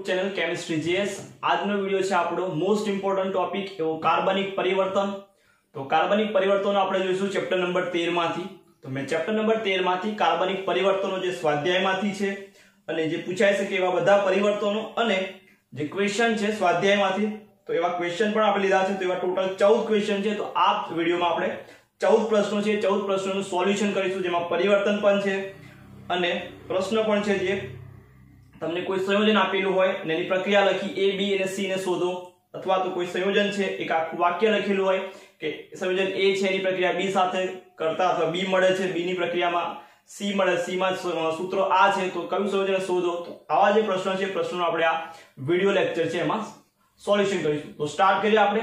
Channel chemistry GS. आज video है आपणो मोस्ट इम्पोर्टન્ટ टॉपिक एवं कार्बनिक परिवर्तन। तो कार्बनिक परिवर्तन आपणे जोईशुं चैप्टर नंबर 13 मांथी। तो मैं चैप्टर नंबर 13 मांथी कार्बनिक परिवर्तनों जे स्वाध्यायमांथी छे अने जे पूछाय शके एवा बधा परिवर्तनों अने जे क्वेश्चन छे स्वाध्यायमांथी, तो एवा क्वेश्चन पण आपणे लीधा छे। तो एवा टोटल 14 क्वेश्चन छे। तो आ विडियोमां आपणे 14 प्रश्नों छे, 14 प्रश्नोनुं सोल्यूशन करीशुं, जेमां परिवर्तन पण छे अने प्रश्न पण छे जे तमने कोई संयोजन आपेलुं होय अने एनी प्रक्रिया लखी ए बी अने सी ने शोधो, अथवा तो कोई संयोजन छे एक आखुं वाक्य लखेलुं होय के संयोजन ए छे एनी प्रक्रिया बी साथे करता अथवा बी मळे छे, बी नी प्रक्रियामां सी मळे, सी मां सूत्र आ छे, तो कयुं संयोजन शोधो। तो आवा जे प्रश्न छे प्रश्नों आपणे आ विडियो लेक्चर छे एमां सोल्यूशन करीशुं। तो स्टार्ट करीए आपणे।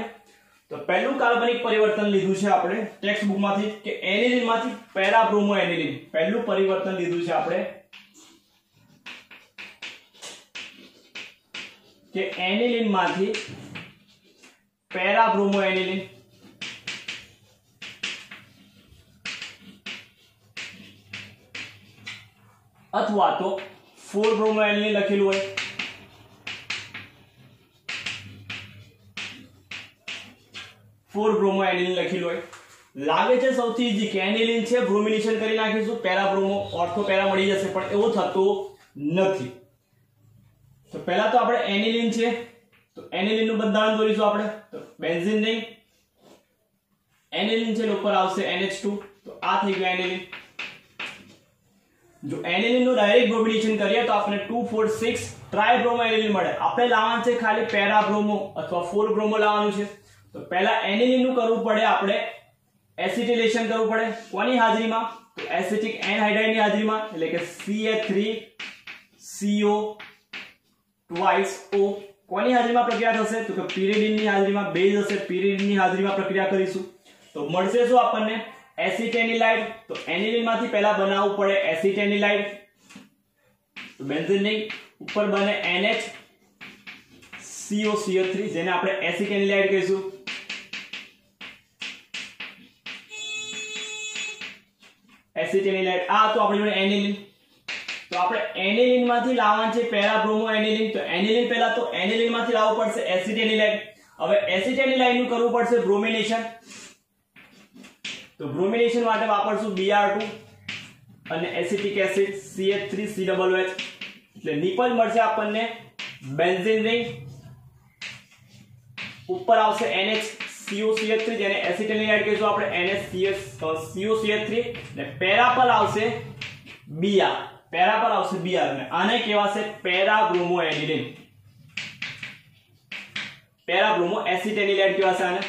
तो पहलुं कार्बनिक परिवर्तन लीधुं छे आपणे टेक्स्ट बुक मांथी के एनिलीन मांथी पेराब्रोमो एनिलीन। पहलुं परिवर्तन लीधुं छे आपणे के एनिलीन मांथी पेराब्रोमो एनिलीन अथवा तो 4 ब्रोमो एनिलीन लखेलुं होय। ब्रोमो एनिलीन लखेलुं होय। लागे छे सौथी इजी के एनिलीन छे ब्रोमिनेशन करी नाखीशुं, पेराब्रोमो ऑर्थो पेरा मળી जशे, पण एवुं थતું નથી। तो पहला तो આપણે एनिलीन छे, तो एनिलीन નું બંધારણ દોરીશું આપણે। તો બેન્ઝીન નહીં, एनिलीन છે ઉપર આવશે NH2, तो આ થઈ ગયું एनिलीन। जो एनिलीन નું ડાયરેક્ટ બ્રોમિનેશન કરીએ તો આપણે 2,4,6 ટ્રાયબ્રોમો એનિલીન મળે। આપણે લાવવાનું છે ખાલી પેરાબ્રોમો અથવા 4 ब्रोमो લાવવાનું છે। तो पहला एनिलीन નું કરવું પડે આપણે એસિટિલેશન કરવું પડે। કોની હાજરીમાં? તો એસિટિક એનહાઇડ્રાઇડ ની હાજરીમાં, એટલે કે CH3CO ट्वाइस O कोनी हाजरीमां प्रक्रिया थशे? तो के पिरिडीन नी हाजरीमां बेज हशे, पिरिडीन नी हाजरीमां प्रक्रिया करीशुं। तो मळशे शुं आपणने एसिटेनिलाइड। तो एनिलीन मांथी पहेला बनावવું પડે एसिटेनिलाइड। तो बेन्जीन नहीं, ऊपर बने NHCOCO3 जेने आपणे एसिटेनिलाइड कहीशुं। एसिटेनिलाइड आ तो आपणी जोडे एनिलीन। तो આપણે एनिलीन मांथी लावવાનું છે પેરાબ્રોમો એનિલીન। तो एनिलीन પહેલા તો एनिलीन मांथी લાવવું પડશે એસિટેનિલાઇડ। હવે એસિટેનિલાઇડ નું કરવું પડશે બ્રોમિનેશન। તો બ્રોમિનેશન માટે વાપરશું Br2 અને એસિટિક એસિડ CH3COOH, એટલે નિપજ મળશે આપણને બેન્ઝીન રિંગ। ઉપર આવશે NHCOCH3 જેને એસિટેનિલાઇડ કહીશું આપણે NHCOCH3, ને પેરા પર આવશે Br, पेरा पर आवशे Br ने आने कहेवाशे पेराब्रोमो एनिलीन। पेराब्रोमो एसिटेनिलाइड कहेवाशे आने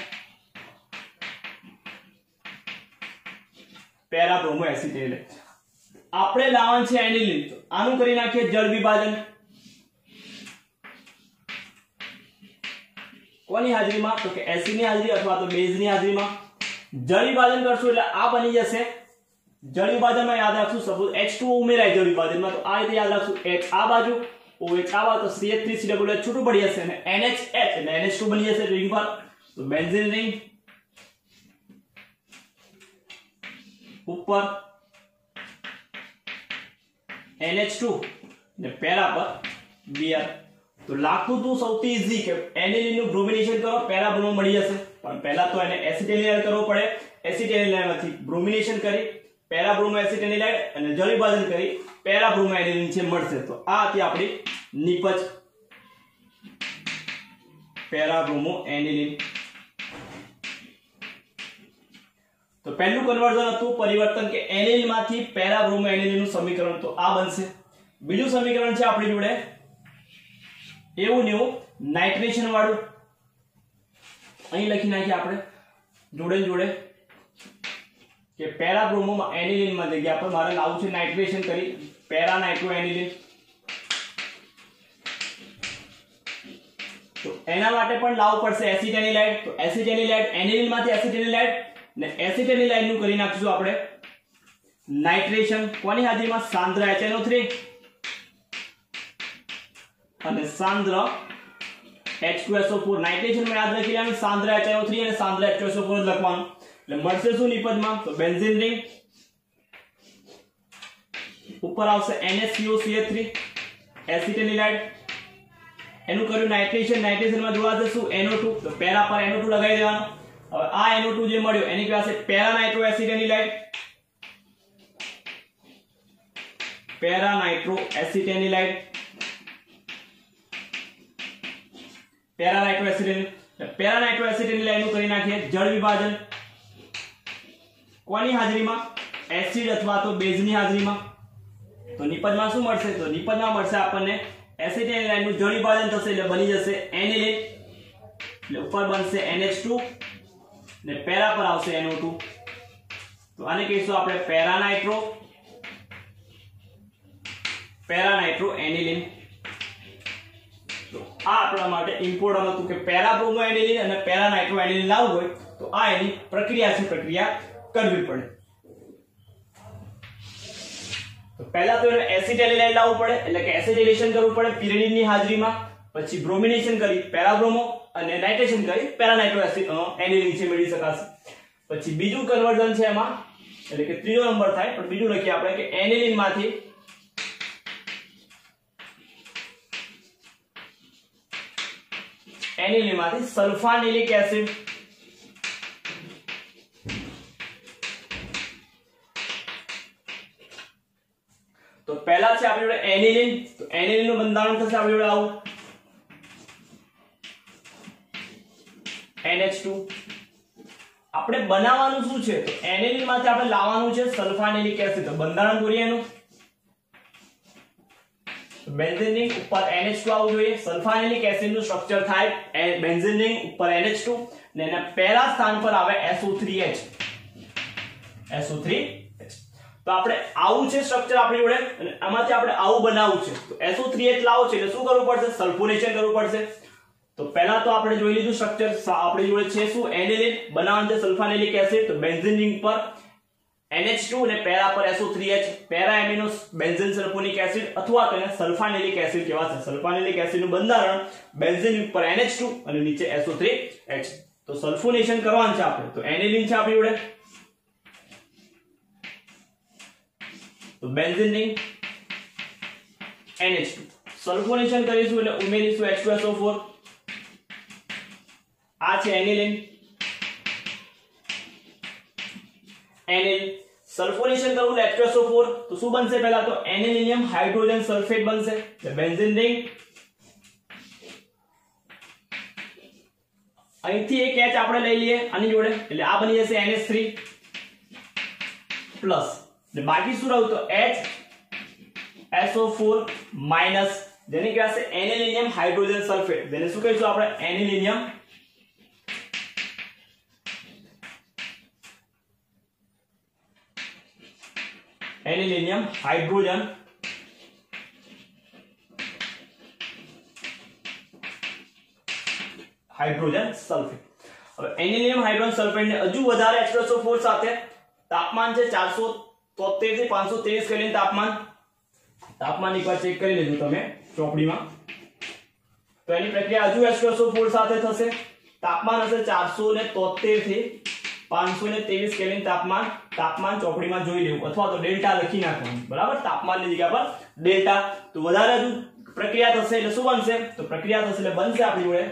पेराब्रोमो एसिटेनिलाइड। आपणे लावવાનું છે एनिलीन। तो આનું કરી નાખીએ જળ વિભાજન। કોની હાજરીમાં? તો કે એસિડ ની હાજરી अथवा तो बेज ની હાજરીમાં જળ વિભાજન કરશું એટલે આ બની જશે जल विभाजन में। याद रखो सपोज H2O उमेराय जल विभाजन में, तो आ रीते याद रखो H आ बाजू OH आ बाजू, तो CH3COOH छूटू पड़ी जशे ने NHH એટલે NH2 बनी जशे रिंग पर। तो बेन्जीन रिंग ऊपर NH2 ने पेरा पर Br। तो लागતું तो સૌથી ઈઝી કે એનિલીન નું બ્રોમિનેશન કરો, પેરાબ્રોમો મળી જશે। પણ પહેલા તો એને એસિટેનિલાઇડ કરવો પડે। એસિટેનિલાઇડ માંથી બ્રોમિનેશન કરી पेराब्रोमो एसिटेनिलाइड અને જળ વિભાજન કરી પેરાબ્રોમો એનિલીન છે મળશે। તો આ હતી આપણી નિપજ પેરાબ્રોમો એનિલીન। તો પહેલું કન્વર્ઝન હતું પરિवर्तन કે એનિલીન માંથી પેરાબ્રોમો એનિલીન નું સમીકરણ, તો આ બનશે। બીજું સમીકરણ છે આપણી જોડે એવું ને એવું નાઇટ્રેશન વાળું। અહીં લખી નાખીએ આપણે જોડે જોડે કે પેરાબ્રોમો એનિલીન માં જગ્યા પર મારે લાવવું છે નાઇટ્રેશન કરી પેરા નાઇટ્રો એનિલીન। તો એના માટે પણ લાવવું પડશે એસિટેનિલાઇડ। તો એસિટેનિલાઇડ એનિલીન માંથી એસિટેનિલાઇડ ને એસિટેનિલાઇડ નું કરી નાખીશું આપણે નાઇટ્રેશન। કોની હાજરીમાં? સાંદ્ર HNO3 અને સાંદ્ર H2SO4। नाइट्रेशन में याद रखी लेવાનું સાંદ્ર HNO3 અને સાંદ્ર H2SO4 લખવાનું। એટલે મળશે શું નિપજમાં? તો બેન્ઝીન રિંગ ऊपर आवशे NaCO3 एसिटेनिलाइड એનું કર્યું નાઇટ્રેશન, નાઇટ્રેશનમાં જોવા શું NO2, તો પેરા પર NO2 લગાવી દેવાનો. હવે આ NO2 જે મળ્યો એની પાસે para nitro acetanilide, para nitro acetanilide, para nitro acetanilide નું કરી નાખીએ જળ વિભાજન. કોની હાજરીમાં? એસિડ અથવા તો બેઝની હાજરીમાં. તો નિપજમાં શું મળશે? તો નિપજમાં મળશે આપણને એસિટેનિલાઇટ નું જળ વિભાજન થશે એટલે બની જશે એનિલિન, એટલે ઉપર બનશે NH2 ને પેરા પર આવશે NO2. તો આને કહીશું આપણે પેરા નાઇટ્રો એનિલિન. તો આ આપણા માટે ઇમ્પોર્ટન્ટ હતું કે પેરા બ્રોમો એનિલિન અને પેરા નાઇટ્રો એનિલિન લાવવું હોય તો આ એની પ્રક્રિયા છે, પ્રક્રિયા કરવી પડે. તો પહેલા તો એસિટેનિલાઇટ લાવવું પડે એટલે કે એસિટેલેશન કરવું પડે પિરિડિનની હાજરીમાં, પછી બ્રોમિનેશન કરી પેરા બ્રોમો અને નાઇટ્રેશન કરી પેરા નાઇટ્રો એનિલિન નીચે મેળવી શકાશે. પછી બીજું કન્વર્ઝન છે એમાં, એટલે કે ત્રીજો નંબર થાય, પણ બીજું લખીએ આપણે કે એનિલિન માંથી સલ્ફાનિલિક એસિડ, તો પહેલા છે આપણી જોડે એનિલિન, તો એનિલિન નું બંધારણ થશે આપણી જોડે આવું NH2. આપણે બનાવવાનું શું છે? તો એનિલિન માંથી આપણે લાવવાનું છે સલ્ફાનિલિક એસિડ. તો બંધારણ દોરીએ એનું. બેન્ઝીન રિંગ ઉપર NH2 આવવું જોઈએ. સલ્ફાનિલિક એસિડ નું સ્ટ્રક્ચર થાય બેન્ઝીન રિંગ ઉપર NH2 ને એના પેરા સ્થાન પર આવે SO3H. તો આપણે આવું છે સ્ટ્રક્ચર આપણી જોડે અને આમાંથી આપણે આવું બનાવવું છે. તો SO3H લાવો છે એટલે શું કરવું પડશે? સલ્ફોનેશન કરવું પડશે. તો પહેલા તો આપણે જોઈ લીધું સ્ટ્રક્ચર આપણી જોડે છે શું? એનિલિન, બનાવવાનું છે સલ્ફાનિલિક એસિડ. તો બેન્ઝીન રિંગ પર NH2 અને પેરા પર SO3H, para amino benzene sulphonic acid અથવા તો એને સલ્ફાનિલિક એસિડ કહેવાશે. સલ્ફાનિલિક એસિડ નું બંધારણ બેન્ઝીન ઉપર NH2 અને નીચે SO3H. તો સલ્ફોનેશન કરવાનું છે આપણે. તો એનિલિન છે આપણી જોડે, તો બેન્ઝીન રિંગ NH2 સલ્ફોનેશન કરીશું એટલે ઉમેરીશું H2SO4. આ છે એનિલિન. સલ્ફોનેશન કરવું એટલે H2SO4, તો શું બનશે? પહેલા તો એનિલિનિયમ હાઇડ્રોજન સલ્ફેટ બનશે, એટલે બેન્ઝીન રિંગ. અહીંથી એક H આપણે લઈ લઈએ આની જોડે એટલે આ બની જશે NH3 પ્લસ, ને બાકી શું રહ્યું? તો HSO4 માઈનસ, જેને કહેવાશે એનિલિનિયમ હાઇડ્રોજન સલ્ફેટ. જેને શું કહીશું આપણે? Anilinium hydrogen sulphate. હવે એનિલિનિયમ હાઇડ્રોજન સલ્ફેટ ને હજુ વધારે H2SO4 સાથે તાપમાન છે 473 થી 523 કેલ્વિન તાપમાન એકવાર ચેક કરી લેજો તમે ચોપડીમાં. તો એની પ્રક્રિયા હજુ H2SO4 સાથે થશે. તાપમાન હશે 473 થી 523 કેલ્વિન તાપમાન ચોપડીમાં જોઈ લેવું અથવા તો ડેલ્ટા લખી નાખવાનું, બરાબર? તાપમાનની જગ્યા પર ડેલ્ટા. તો વધારે હજુ પ્રક્રિયા થશે એટલે શું બનશે? તો પ્રક્રિયા થશે એટલે બનશે આપણી જોડે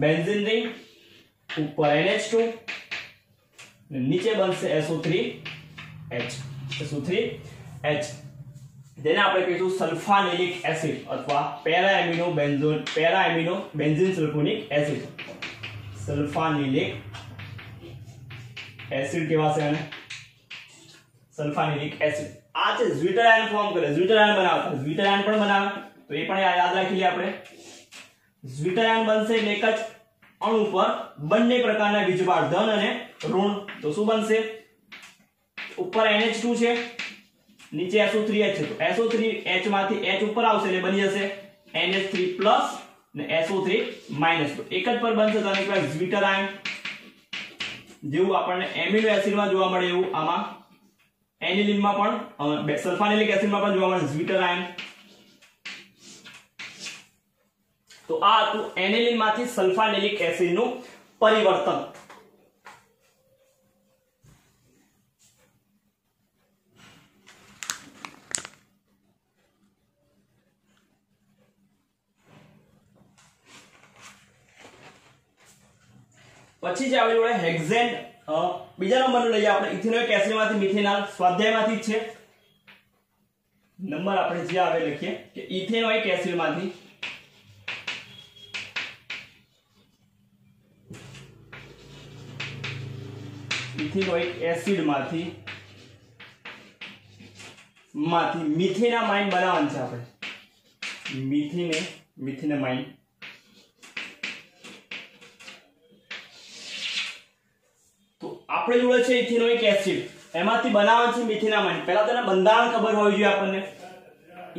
બેન્ઝીન રિંગ ઉપર NH2 નીચે બનશે SO3H, જેને આપણે કહીશું સલ્ફાનિલિક એસિડ અથવા para amino benzene sulphonic acid. Sulphanilic acid કહેવાશે આને, સલ્ફાનિલિક એસિડ. આ છે ઝ્વિટર આયન ફોર્મ કરે, ઝ્વિટર આયન બનાવતા, ઝ્વિટર આયન પણ બનાવે તો એ પણ યાદ રાખી લઈએ આપણે. ઝ્વિટર આયન બનશે એટલે એક જ અણુ પર બંને પ્રકારના વીજભાર ધન અને ઋણ. તો શું બનશે? ઉપર NH2 છે, નીચે SO3H છે. તો SO3H માંથી H ઉપર આવશે એટલે બની જશે NH3 પ્લસ ને SO3 માઈનસ. તો એક જ પર બનશે તો આને કહેવાય ઝ્વિટર આયન. જેવું આપણને એમિનો એસિડમાં જોવા મળે એવું આમાં એનિલિનમાં પણ સલ્ફાનિલિક એસિડમાં પણ જોવા મળે ઝ્વિટર આયન. તો આ હતું એનિલિન માંથી સલ્ફાનિલિક એસિડ નું પરિવર્તન. પછી જે આપણી જોડે હેક્ઝેન બીજા નંબરનું લઈએ આપણે ઇથેનોઇક એસિડમાંથી મિથેનોલ સ્વાધ્યાયમાંથી જ છે નંબર આપણે જે આવે લખીએ કે ઇથેનોઇક એસિડમાંથી મિથેનામાઇન બનાવવાનું છે આપણે મિથેનામાઇન તો આપણે જોડે છે ઇથેનોઇક એસિડ એમાંથી બનાવવાનું છે મિથેનામાઇન પહેલા તેના બંધારણ ખબર હોવી જોઈએ આપણને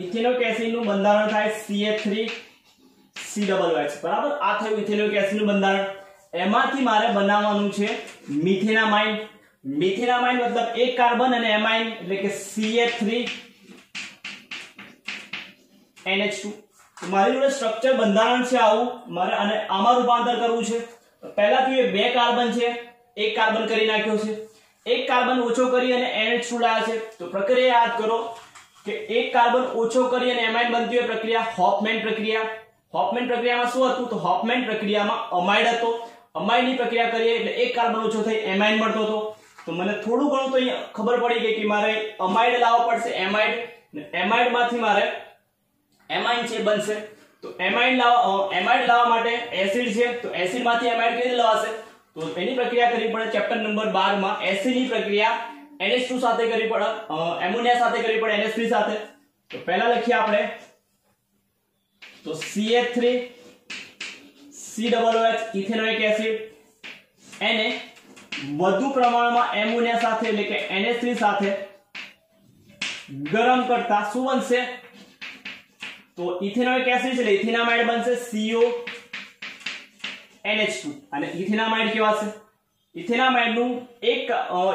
ઇથેનોઇક એસિડ નું બંધારણ થાય CH3COOH બરાબર આ થયું ઇથેનોઇક એસિડ નું બંધારણ એમાંથી મારે બનાવવાનું છે મિથેનામાઇન મિથેનામાઇન મતલબ એક કાર્બન અને એમાઇન એટલે કે CH3NH2 તો મારી જોડે સ્ટ્રક્ચર બંધારણ છે આવું મારે અને આમાં રૂપાંતર કરવું છે પહેલા તો એ બે કાર્બન છે એક કાર્બન કરી નાખ્યો છે એક કાર્બન ઓછો કરી અને NH2 લાયા છે તો પ્રક્રિયા યાદ કરો કે એક કાર્બન ઓછો કરી અને એમાઇન બનતી હોય પ્રક્રિયા હોફમેન પ્રક્રિયામાં શું હતું તો હોફમેન પ્રક્રિયામાં અમાઇડ હતો અમાઇડની પ્રક્રિયા કરીએ એટલે એક કાર્બન ઓછો થઈ એમાઇન મળતો હતો તો મને થોડું ઘણું તો અહીંયા ખબર પડી ગઈ કે મારે અમાઇડ લાવવો પડશે એમાઇડમાંથી મારે એમાઇન છે બનશે તો એમાઇડ લાવવા માટે એસિડ છે તો એસિડમાંથી એમાઇડ કેવી રીતે લવાશે તો એની પ્રક્રિયા કરવી પડે ચેપ્ટર નંબર 12 માં એસિડની પ્રક્રિયા NH2 સાથે કરવી પડે એમોનિયા સાથે કરવી પડે NH3 સાથે તો પહેલા લખીએ આપણે તો CH3COOH ઇથેનોઇક એસિડ એને વધુ પ્રમાણમાં એમોનિયા સાથે એટલે કે NH3 સાથે ગરમ કરતા શું બનશે તો ઇથેનોઇક એસિડ એટલે ઇથેનામાઇડ બનશે CONH2 અને ઇથેનામાઇડ કેવા છે ઇથેનામાઇડ નું એક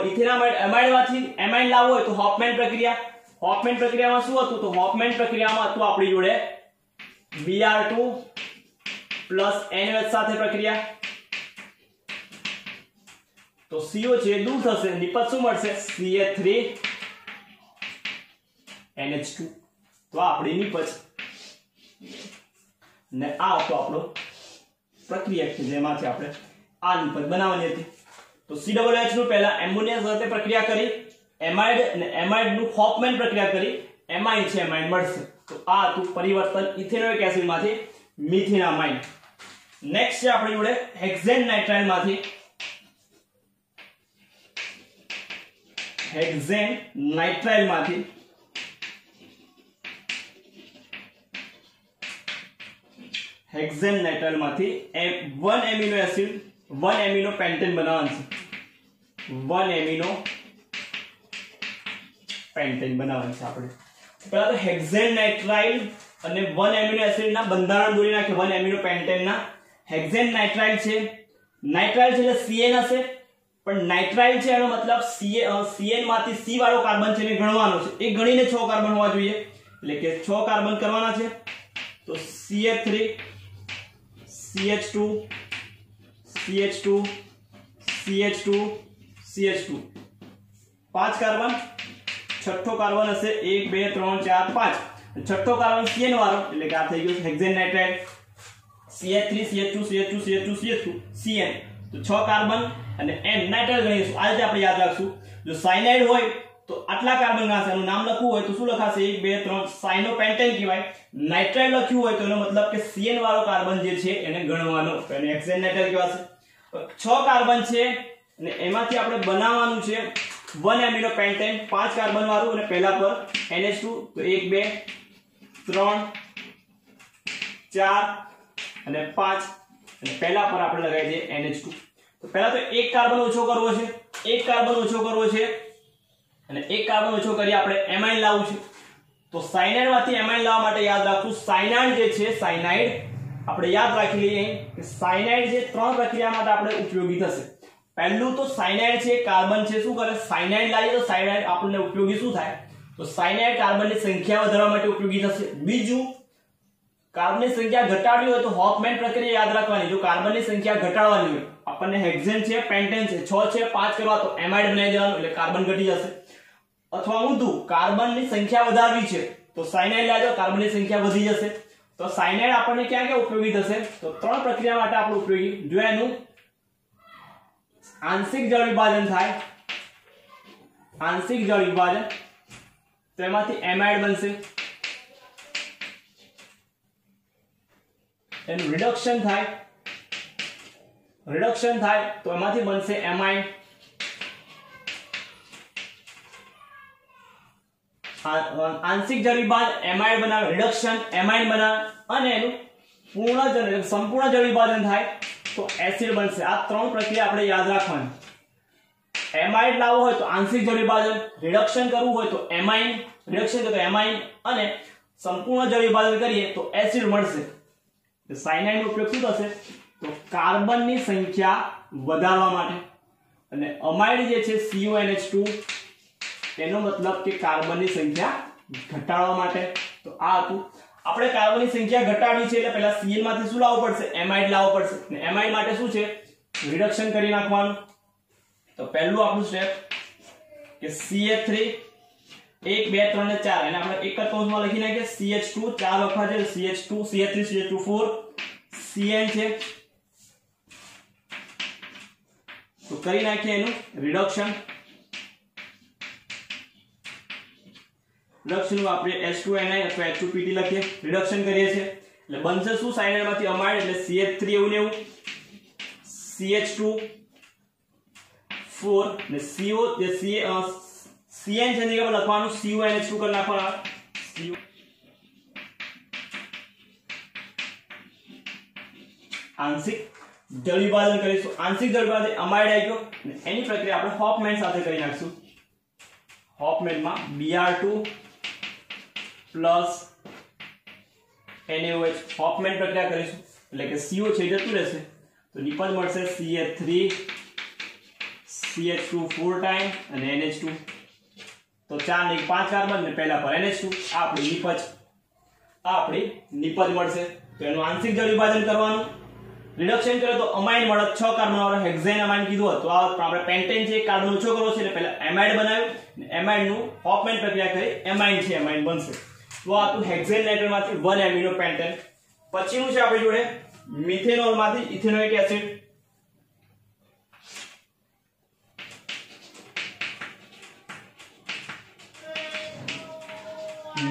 ઇથેનામાઇડ એમાઇડમાંથી એમાઇન લાવવો હોય તો હોફમેન પ્રક્રિયામાં શું હતું તો હોફમેન પ્રક્રિયામાં હતું આપણી જોડે Br2 NH સાથે પ્રક્રિયા તો CO છે દૂર થશે નિપજ શું મળશે CH3NH2 તો આપણી નિપજ ને આ તો આપણો પ્રક્રિયા છે જેમાંથી આપણે આ નિપજ બનાવવાની હતી તો COOH નું પહેલા એમોનિયા સાથે પ્રક્રિયા કરી એમાઇડ અને એમાઇડ નું હોફમેન પ્રક્રિયા કરી એમાઇન છે એમાઇન મળશે તો આ હતું પરિવર્તન ઇથેનોઇક એસિડ માંથી મિથેનામાઇન નેક્સ્ટ છે આપણી જોડે હેક્ઝેન નાઇટ્રાઇલ માંથી one amino acid one amino pentane બનાવવાનું છે આપણે પહેલા તો હેક્ઝેન નાઇટ્રાઇલ અને 1 એમિનો એસિડ ના બંધારણ દોરી નાખે 1 એમિનો પેન્ટેન ના હેક્ઝેન નાઇટ્રાઇલ છે એટલે CN હશે પણ નાઇટ્રાઇલ છે એનો મતલબ CN માંથી C વાળો કાર્બન છે એને ગણવાનો છે એ ગણીને 6 કાર્બન હોવા જોઈએ એટલે કે 6 કાર્બન કરવાના છે તો CH3 CH2 CH2 CH2 CH2 પાંચ કાર્બન છઠ્ઠો કાર્બન હશે 1 2 3 4 5 છઠ્ઠો કાર્બન CN વાળો એટલે કે આ થઈ ગયું hexane nitrile CH3 CH2 CH2 CH2 CH2 CN તો 6 કાર્બન અને N નાઇટ્રાઇલ ગણીશું આ રીતે આપણે યાદ રાખશું જો સાયનાઇડ હોય તો આટલા કાર્બન ગણાશે એનું નામ લખવું હોય તો શું લખાશે 1 2 3 સાયનોપેન્ટેન કહેવાય નાઇટ્રાઇલ લખ્યું હોય તો એનો મતલબ કે CN વાળો કાર્બન જે છે એને ગણવાનો એને હેક્ઝેન નાઇટ્રાઇલ કહેવાશે 6 કાર્બન છે અને એમાંથી આપણે બનાવવાનું છે 1 એમિનો પેન્ટેન 5 કાર્બન વાળું અને પહેલા પર NH2 તો 1 2 3 4 અને 5 અને પહેલા પર આપણે લગાવી દઈએ NH2 તો પહેલા તો એક કાર્બન ઓછો કરવો છે અને એક કાર્બન ઓછો કરી આપણે એમાઇન લાવવું છે તો સાયનાઇડ માંથી એમાઇન લાવવા માટે યાદ રાખવું સાયનાઇડ જે છે સાયનાઇડ આપણે યાદ રાખી લઈએ કે સાયનાઇડ જે ત્રણ પ્રક્રિયા માટે આપણે ઉપયોગી થશે પહેલું તો સાયનાઇડ છે કાર્બન છે શું કરે સાયનાઇડ લાવીએ તો સાયનાઇડ આપણને ઉપયોગી શું થાય તો સાયનાઇડ કાર્બનની સંખ્યા વધારવા માટે ઉપયોગી થશે બીજું કાર્બનની સંખ્યા ઘટાડવી હોય તો હોફમેન પ્રક્રિયા યાદ રાખવાની જો કાર્બનની સંખ્યા ઘટાડવાની હોય આપણને હેક્ઝેન છે પેન્ટેન છે 6 છે 5 કરવા તો એમાઇડ બનાવી દેવાનું એટલે કાર્બન ઘટી જશે અથવા ઊંધું કાર્બનની સંખ્યા વધારવી છે તો સાયનાઇડ લાવજો કાર્બનની સંખ્યા વધી જશે તો સાયનાઇડ આપણને ક્યાં ક્યાં ઉપયોગી થશે તો ત્રણ પ્રક્રિયા માટે આપણે ઉપયોગી જો એનું આંશિક જળ વિભાજન થાય, આંશિક જળ વિભાજન, તો એમાંથી એમાઇડ બનશે, એનું રિડક્શન થાય, રિડક્શન થાય તો એમાંથી બનશે એમાઇડ, આંશિક જળ વિભાજન એમાઇડ બનાવે, રિડક્શન એમાઇડ બનાવે, અને એનું સંપૂર્ણ જળ વિભાજન થાય તો એસિડ બનશે. આ ત્રણ પ્રક્રિયા આપણે યાદ રાખવાની. એમાઇડ લાવવો હોય તો આંશિક જળ વિભાજન, રિડક્શન કરવું હોય તો એમાઇન, રિડક્શન તો એમાઇન, અને સંપૂર્ણ જળ વિભાજન કરીએ તો એસિડ મળશે. સાયનાઇડ નો ઉપયોગ શું થશે? તો કાર્બનની સંખ્યા વધારવા માટે, અને અમાઇડ જે છે CuNH2 એનો મતલબ કે કાર્બનની સંખ્યા ઘટાડવા માટે. તો આ હતું. આપણે કાર્બનની સંખ્યા ઘટાડવી છે એટલે પહેલા Cl માંથી શું લાવવું પડશે? એમાઇડ લાવવો પડશે. અને એમાઇડ માટે શું છે? રિડક્શન કરી નાખવાનું. તો પહેલું આપણું સ્ટેપ કે CH3 1 2 3 ને 4 એને આપણે એક જ કૌંસમાં લખી નાખીએ. CH2 ચાર વખત છે, CH2 CH3 CH2 4 Cn છે. તો કરી નાખીએ એનું રિડક્શન. રિડક્શન આપણે H2Ni અથવા H2PT લખીએ, રિડક્શન કરીએ છીએ એટલે બનશે શું? સાયનાઇડ માંથી અમાઇડ એટલે CH3 એવું ને એવું, CH2 4 ને CO જે Cn છે જગ્યાએ લખવાનું CuNH2 કરી નાખવાનું. આંશિક જળ વિભાજન કરીશું. આંશિક જળ વિભાજન અમાઇડ આવી ગયો, એની પ્રક્રિયા આપણે હોફમેન સાથે કરી નાખશું. હોફમેનમાં Br2 પ્લસ NaOH હોફમેન પ્રક્રિયા કરીશું એટલે કે CO છે જતું રહેશે તો નિપજ મળશે CH3 CH2 4 ટાઈમ અને NH2. તો 4 ને 5 કાર્બન ને પહેલા પર NH2 આપણી નિપજ મળશે. તો એનું આંશિક જળ વિભાજન કરવાનું. રિડક્શન કરે તો અમાઇડ મળે 6 કાર્બન વાળો હેક્ઝેન અમાઇડ કીધું હતું. આ આપણે પેન્ટેન છે કાર્બન ઓછો કરવો છે એટલે પહેલા એમાઇડ બનાવ્યું, એમાઇડ નું હોફમેન પ્રક્રિયા કરી એમાઇડ છે એમાઇડ બનશે. તો આ હતું હેક્ઝેન નાઇટ્રેટ માંથી 1 એમિનો પેન્ટેન. પછીનું છે આપણી જોડે મિથેનોલ માંથી ઇથેનોઇક એસિડ.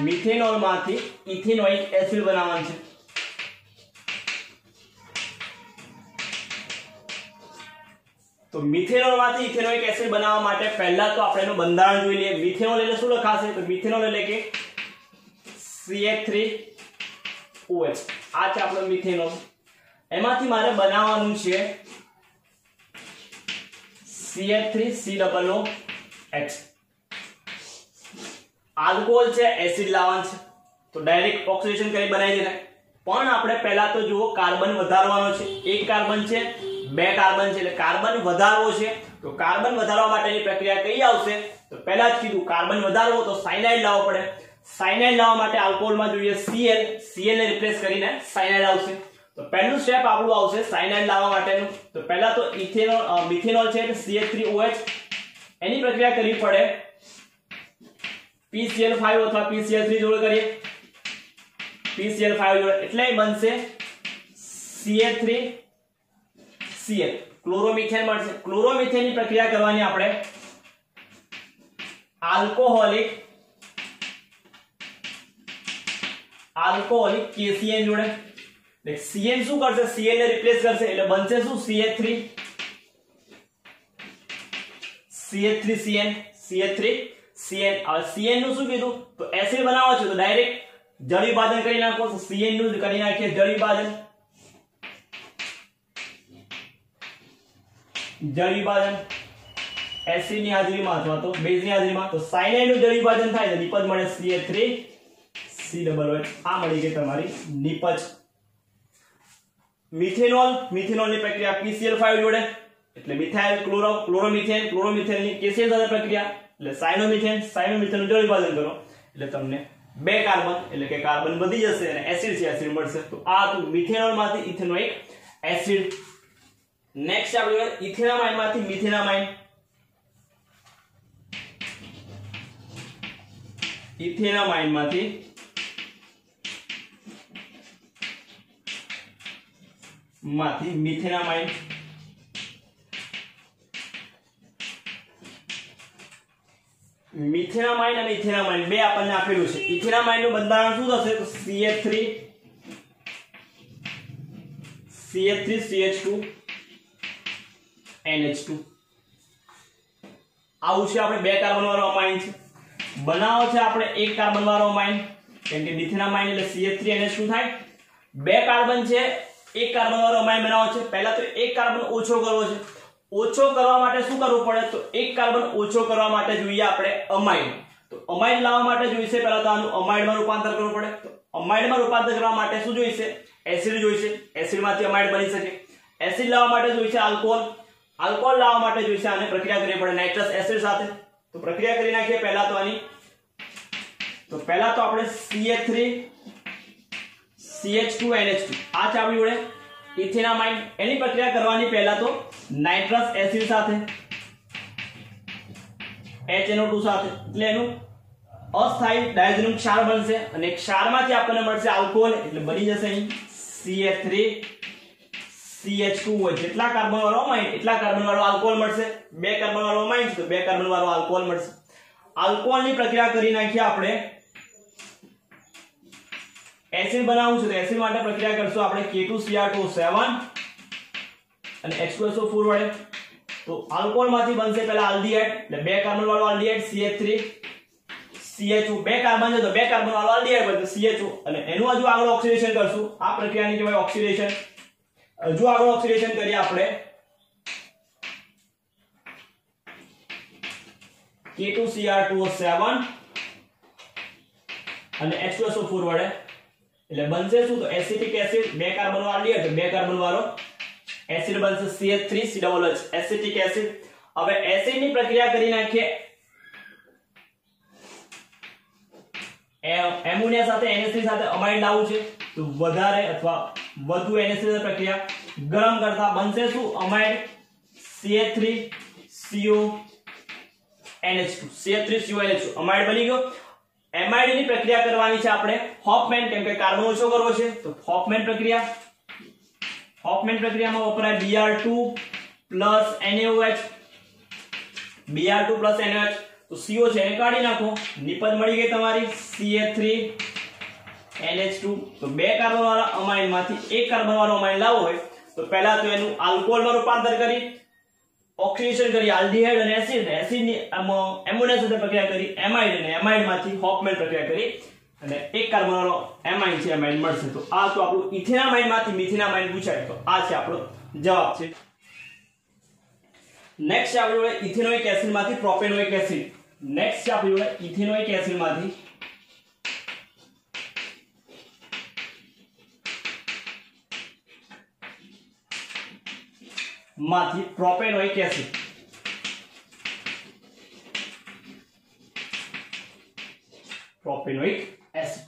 મિથેનોલ માંથી ઇથેનોઇક એસિડ બનાવવાનું છે. તો મિથેનોલ માંથી ઇથેનોઇક એસિડ બનાવવા માટે પહેલા તો આપણે એનું બંધારણ જોઈ લઈએ. મિથેનોલ એટલે શું લખાશે? તો મિથેનોલ એટલે કે CH3OH. આ છે આપણો મિથેનોલ. એમાંથી મારે બનાવવાનું છે CH3COOH. આલ્કોહોલ છે, એસિડ લાવવાનું છે તો ડાયરેક્ટ ઓક્સિડેશન કરી બનાવી દેવાય. પણ આપણે પહેલા તો જુઓ કાર્બન વધારવાનો છે. એક કાર્બન છે, બે કાર્બન છે એટલે કાર્બન વધારવો છે. તો કાર્બન વધારવા માટેની પ્રક્રિયા કઈ આવશે? તો પહેલા જ કીધું કાર્બન વધારવો તો સાયનાઇડ લાવવો પડે. સાયનાઇડ લાવવા માટે આલ્કોહોલમાં જોઈએ Cl ને રિપ્લેસ કરીને સાયનાઇડ આવશે. તો પહેલું સ્ટેપ આપણું આવશે સાયનાઇડ લાવવા માટેનું. તો પહેલા તો મિથેનોલ છે એટલે CH3OH એની પ્રક્રિયા કરવી પડે. PCl5 અથવા PCl3 જોડે કરીએ. PCl5 જોડે એટલે બનશે CH3Cl ક્લોરોમિથેન મળશે. ક્લોરોમિથેનની પ્રક્રિયા કરવાની આપણે આલ્કોહોલિક KCN જોડે. Cn શું કરશે? Cl ને રિપ્લેસ કરશે એટલે બનશે શું? CH3CN. હવે Cn નું શું કીધું? તો એસિડ બનાવવો છે તો ડાયરેક્ટ જળ વિભાજન કરી નાખો. તો Cn નું કરી નાખીએ જળ વિભાજન. એસિડ ની હાજરીમાં અથવા તો બેઝ ની હાજરીમાં. તો સાયનાઇડ નું જળ વિભાજન થાય તો નિપજ મળે CH3COOH. આ મળી ગઈ તમારી નિપજ. મિથેનોલ ની પ્રક્રિયા PCl5 જોડે એટલે મિથાઇલ ક્લોરોમિથેન ની KCl સાથે પ્રક્રિયા એટલે સાયનોમિથેન નું જળ વિભાજન કરો એટલે તમને બે કાર્બન એટલે કે કાર્બન વધી જશે અને એસિડ છે એસિડ મળશે. તો આ હતું મિથેનોલ માંથી ઇથેનોઇક એસિડ. નેક્સ્ટ આપણે ઇથેનામાઇન માંથી મિથેનામાઇન. ઇથેનામાઇન માંથી મિથેનામાઇન. મિથેનામાઇન અને ઇથેનામાઇન બે આપણને આપેલું છે. ઇથેનામાઇન નું બંધારણ શું થશે? તો CH3CH2 NH2. આવું છે. આપણે બે કાર્બન વાળો અમાઇન છે. બનાવો છે આપણે એક કાર્બન વાળો અમાઇન, કેમ કે મિથેનામાઇન એટલે CH3NH2 થાય. બે કાર્બન છે, એક કાર્બન વાળો અમાઇન બનાવો છે. પહેલા તો એક કાર્બન ઓછો કરવો છે. ઓછો કરવા માટે શું કરવું પડે? તો એક કાર્બન ઓછો કરવા માટે જોઈએ આપણે અમાઇન. તો અમાઇન લાવવા માટે જોઈશે પહેલા તો આનું અમાઇડમાં રૂપાંતર કરવું પડે. તો અમાઇડમાં રૂપાંતર કરવા માટે શું જોઈશે? એસિડ જોઈશે. એસિડમાંથી અમાઇડ બની શકે. એસિડ લાવવા માટે જોઈશે આલ્કોહોલ. આલ્કોહોલ લાવવા માટે જોઈશે આને પ્રક્રિયા કરવી પડે નાઇટ્રસ એસિડ સાથે. તો પ્રક્રિયા કરી નાખીએ પહેલા તો આની. તો પહેલા તો આપણે CH3CH2NH2 આ છે આપણી જોડે ઇથેનામાઇન. એની પ્રક્રિયા કરવાની પહેલા તો નાઇટ્રસ એસિડ સાથે HNO2 સાથે, એટલે એનું અસ્થાયી ડાયઝોનિક ક્ષાર બનશે અને ક્ષારમાંથી આપણને મળશે આલ્કોહોલ, એટલે બની જશે અહીં CH3CH2 જેટલા કાર્બન વાળો અમાઇન એટલા કાર્બન વાળો આલ્કોહોલ મળશે. બે કાર્બન વાળો અમાઇન છે તો બે કાર્બન વાળો આલ્કોહોલ મળશે. આલ્કોહોલની પ્રક્રિયા કરી નાખીએ આપણે. એસિડ બનાવવું છે તો એસિડ માટે પ્રક્રિયા કરશું આપણે K2Cr2O7 અને H2SO4 વડે. તો આલ્કોહોલમાંથી બનશે પહેલા આલ્ડીહાઇડ, એટલે બે કાર્બન વાળો આલ્ડીહાઇડ CH3CHO. બે કાર્બન છે તો બે કાર્બન વાળો આલ્ડીહાઇડ બનશે CHO, અને એનું હજુ આગળ ઓક્સિડેશન કરશું. આ પ્રક્રિયાની કહેવાય ઓક્સિડેશન. હજુ આગળ ઓક્સિડેશન કરીએ આપણે K2Cr2O7 અને H2SO4 વડે, એટલે બનશે શું? તો એસિટિક એસિડ. બે કાર્બન વાળો આલ્ડીહાઇડ તો બે કાર્બન વાળો એસિડ બનશે CH3COOH એસિટિક એસિડ. હવે એસિડ ની પ્રક્રિયા કરી નાખીએ. એમોનિયા સાથે NH3 સાથે અમાઇડ લાવવું છે તો વધારે અથવા વધુ NH3 સાથે પ્રક્રિયા ગરમ કરતા બનશે શું? અમાઇડ CH3CONH2 અમાઇડ બની ગયો. એમાઇડ ની પ્રક્રિયા કરવાની છે આપણે હોફમેન, કેમ કે કાર્બન ઓછો કરવો છે તો હોફમેન પ્રક્રિયા. હોફમેન પ્રક્રિયામાં વપરાય Br2 NaOH. Br2 NaOH. તો CO છે એને કાઢી નાખો. નિપજ મળી ગઈ તમારી CH3NH2. તો બે કાર્બન વાળા અમાઇન માંથી એક કાર્બન વાળો અમાઇન લાવવો હોય તો પહેલા તો એનું આલ્કોહોલમાં રૂપાંતર કરી ઓક્સિડેશન કરી આલ્ડીહાઇડ અને એસિડ. એસિડની એમોનિયા સાથે પ્રક્રિયા કરી એમાઇડ, અને એમાઇડમાંથી હોફમેન પ્રક્રિયા કરી અને એક કાર્બન વાળો એમાઇન છે એમાઇન મળશે. તો આ તો આપણું ઇથેનામાઇનમાંથી મિથેનામાઇન પૂછાય તો આ છે આપણો જવાબ છે. નેક્સ્ટ છે આપણી જોડે ઇથેનોઇક એસિડમાંથી પ્રોપેનોઇક એસિડ. નેક્સ્ટ છે આપણી જોડે ઇથેનોઇક એસિડમાંથી પ્રોપેનોઇક એસિડ. Propanoic acid.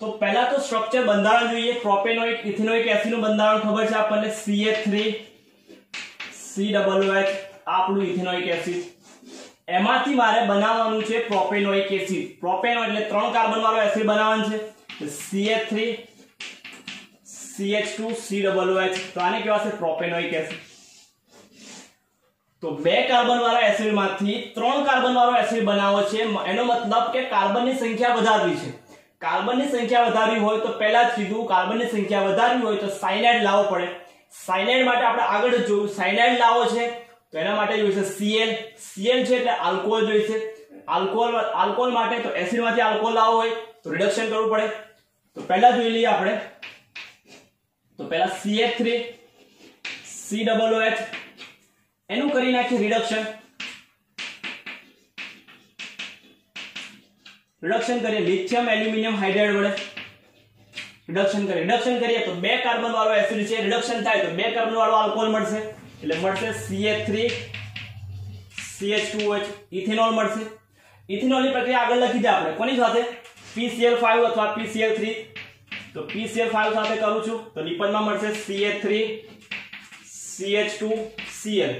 તો પહેલા તો સ્ટ્રક્ચર બંધારણ જોઈએ. પ્રોપેનોઇક ઇથેનોઇક એસિડ નું બંધારણ ખબર છે આપણને CH3COOH આપણું ઇથેનોઇક એસિડ. એમાંથી મારે બનાવવાનું છે પ્રોપેનોઇક એસિડ. પ્રોપેનો એટલે ત્રણ કાર્બન વાળો એસિડ બનાવવાનું છે CH3CH2COOH. તો આને કહેવાશે પ્રોપેનોઇક એસિડ. તો બે કાર્બન વાળા એસિડ માંથી ત્રણ કાર્બન વાળો એસિડ બનાવવો છે. એનો મતલબ કે કાર્બનની સંખ્યા વધારવી છે. કાર્બનની સંખ્યા વધારવી હોય તો પહેલા જ કીધું, કાર્બનની સંખ્યા વધારવી હોય તો સાયનાઇડ લાવવો પડે. સાયનાઇડ માટે આપણે આગળ જ જોયું, સાયનાઇડ લાવવો છે તો એના માટે જોઈશે Cl. Cl છે એટલે આલ્કોહોલ જોઈશે. આલ્કોહોલ માટે તો એસિડમાંથી આલ્કોહોલ લાવવો હોય તો રિડક્શન કરવું પડે. તો પહેલા જોઈ લઈએ આપણે. તો પહેલા CH3COOH એનું કરી નાખીએ રિડક્શન. રિડક્શન કરીએ લિથિયમ એલ્યુમિનિયમ હાઇડ્રાઇડ વડે રિડક્શન કરીએ તો બે કાર્બન વાળો એસિડ છે, રિડક્શન થાય તો બે કાર્બન વાળો આલ્કોહોલ મળશે, એટલે મળશે CH3CH2OH ઇથેનોલ મળશે. ઇથેનોલ ની પ્રક્રિયા આગળ લખી દે આપણે કોની સાથે? PCl5 અથવા PCl3. તો PCl5 સાથે કરું છું તો નિપજમાં મળશે CH3CH2Cl.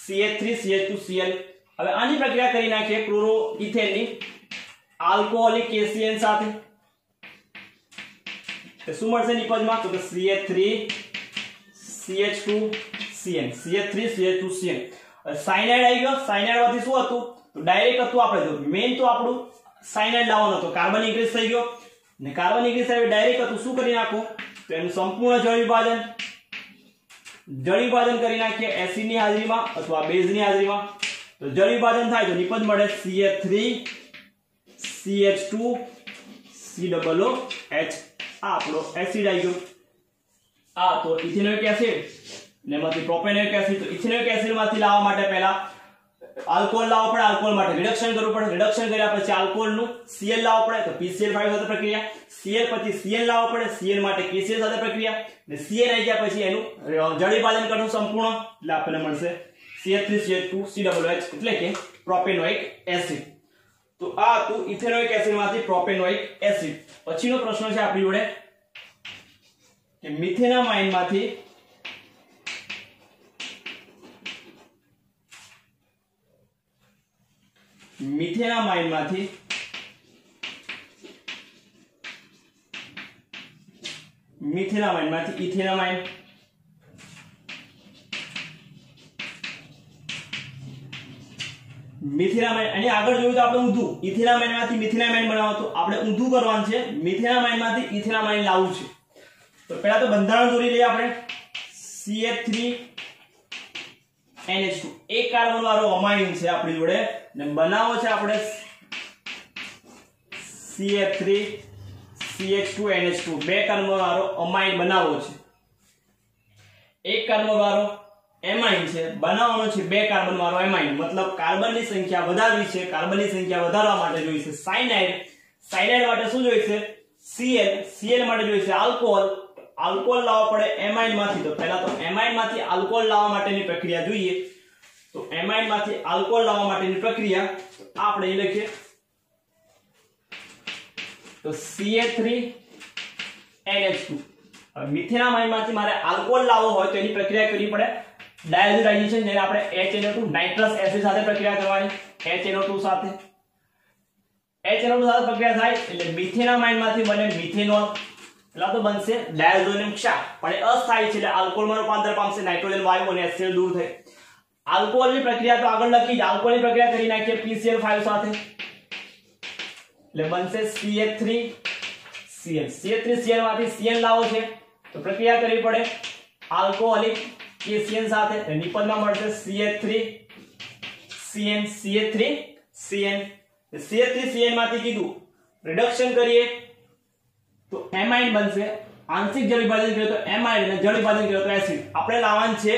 CH3CH2Cl. હવે આની પ્રક્રિયા કરી નાખીએ ક્લોરોઇથેનની આલ્કોહોલિક KCN સાથે. તો શું મળશે નિપજમાં? તો CH3CH2Cn. CH3CH2Cn. સાયનાઇડ આવી ગયો. સાયનાઇડ માંથી શું હતું તો ડાયરેક્ટ હતું આપણે જો મેઇન તો આપણું સાયનાઇડ લાવવાનો હતો. કાર્બન ઇન્ક્રીઝ થઈ ગયો ને કાર્બન ઇન્ક્રીઝ થાય ડાયરેક્ટ હતું શું કરી નાખો તો એનું સંપૂર્ણ જળ વિભાજન કરી નાખીએ એસિડ ની હાજરીમાં અથવા બેઝ ની હાજરીમાં. તો જળ વિભાજન થાય તો નિપજ મળે CH3 CH2 COOH. આ આપણો એસિડ આવી ગયો. આ તો ઇથેનોઇક એસિડ ને એમાંથી પ્રોપેનોઇક એસિડ. તો ઇથેનોઇક એસિડ માંથી લાવવા માટે પહેલા આલ્કોહોલ લાવવો પડે. આલ્કોહોલ માટે રિડક્શન કરવું પડે. રિડક્શન કર્યા પછી આલ્કોહોલ નું Cl લાવવો પડે તો PCl5 સાથે પ્રક્રિયા. Cl પછી Cl લાવવો પડે. Cl માટે KCl સાથે પ્રક્રિયા ને Cl આવી ગયા પછી એનું જળ વિભાજન કરવું સંપૂર્ણ એટલે આપણને મળશે CH3 CH2 COOH એટલે કે પ્રોપેનોઇક એસિડ. તો આ હતું ઇથેનોઇક એસિડ માંથી પ્રોપેનોઇક એસિડ. પછીનો પ્રશ્ન છે આપણી જોડે કે મિથેનામાઇન માંથી ઇથેનામાઇન અને આગળ જોયું તો આપણે ઊંધું ઇથેનામાઇન માંથી મિથેનામાઇન બનાવો તો આપણે ઊંધું કરવાનું છે. મિથેનામાઇન માંથી ઇથેનામાઇન લાવવું છે. તો પહેલા તો બંધારણ દોરી લઈએ આપણે. CH3NH2 એક કાર્બન વાળો અમાઇન છે આપણી જોડે ને બનાવો છે આપણે CH3CH2NH2 બે કાર્બન વાળો અમાઇન બનાવવો છે. એક કાર્બન વાળો એમાઇન છે બનાવવાનો છે બે કાર્બન વાળો એમાઇન. મતલબ કાર્બનની સંખ્યા વધારવી છે. કાર્બનની સંખ્યા વધારવા માટે જોઈશે સાયનાઇડ. સાયનાઇડ માટે શું જોઈશે Cl માટે જોઈશે આલ્કોહોલ. આલ્કોહોલ લાવવો પડે એમાઇન માંથી. તો પહેલા તો એમાઇન માંથી આલ્કોહોલ લાવવા માટેની પ્રક્રિયા જોઈએ. તો એમાઇન માંથી આલ્કોહોલ લાવવા માટેની પ્રક્રિયા આપણે અહીં લખીએ તો CH3NH2. મિથેનામાઇન માંથી મારે આલ્કોહોલ લાવવો હોય તો એની પ્રક્રિયા કરવી પડે ડાયઝોડાઇઝેશન, જેને આપણે HNO2 નાઇટ્રસ એસિડ સાથે પ્રક્રિયા કરવાની. HNO2 સાથે પ્રક્રિયા થાય એટલે મિથેનામાઇન માંથી બને મિથેનોલ. પેલા તો બનશે ડાયઝોનિયમ ક્ષાર પણ એ અસ્થાયી છે એટલે આલ્કોહોલમાં રૂપાંતર પામશે. નાઇટ્રોજન વાયુ અને HCl દૂર થઈ. આલ્કોહોલની પ્રક્રિયા તો આગળ લખી જ. આલ્કોહોલની પ્રક્રિયા કરી નાખીએ PCl5 સાથે એટલે બનશે CH3Cl. CH3Cl માંથી Cl લાવો છે તો પ્રક્રિયા કરવી પડે આલ્કોહોલિક KCl સાથે. નિપજમાં મળશે CH3CN માંથી કીધું રિડક્શન કરીએ તો એમાઇન બનશે. આંશિક જળ વિભાજન કરીએ તો એમાઇન અને જળ વિભાજન કરીએ તો એસિડ. આપણે લાવવાનું છે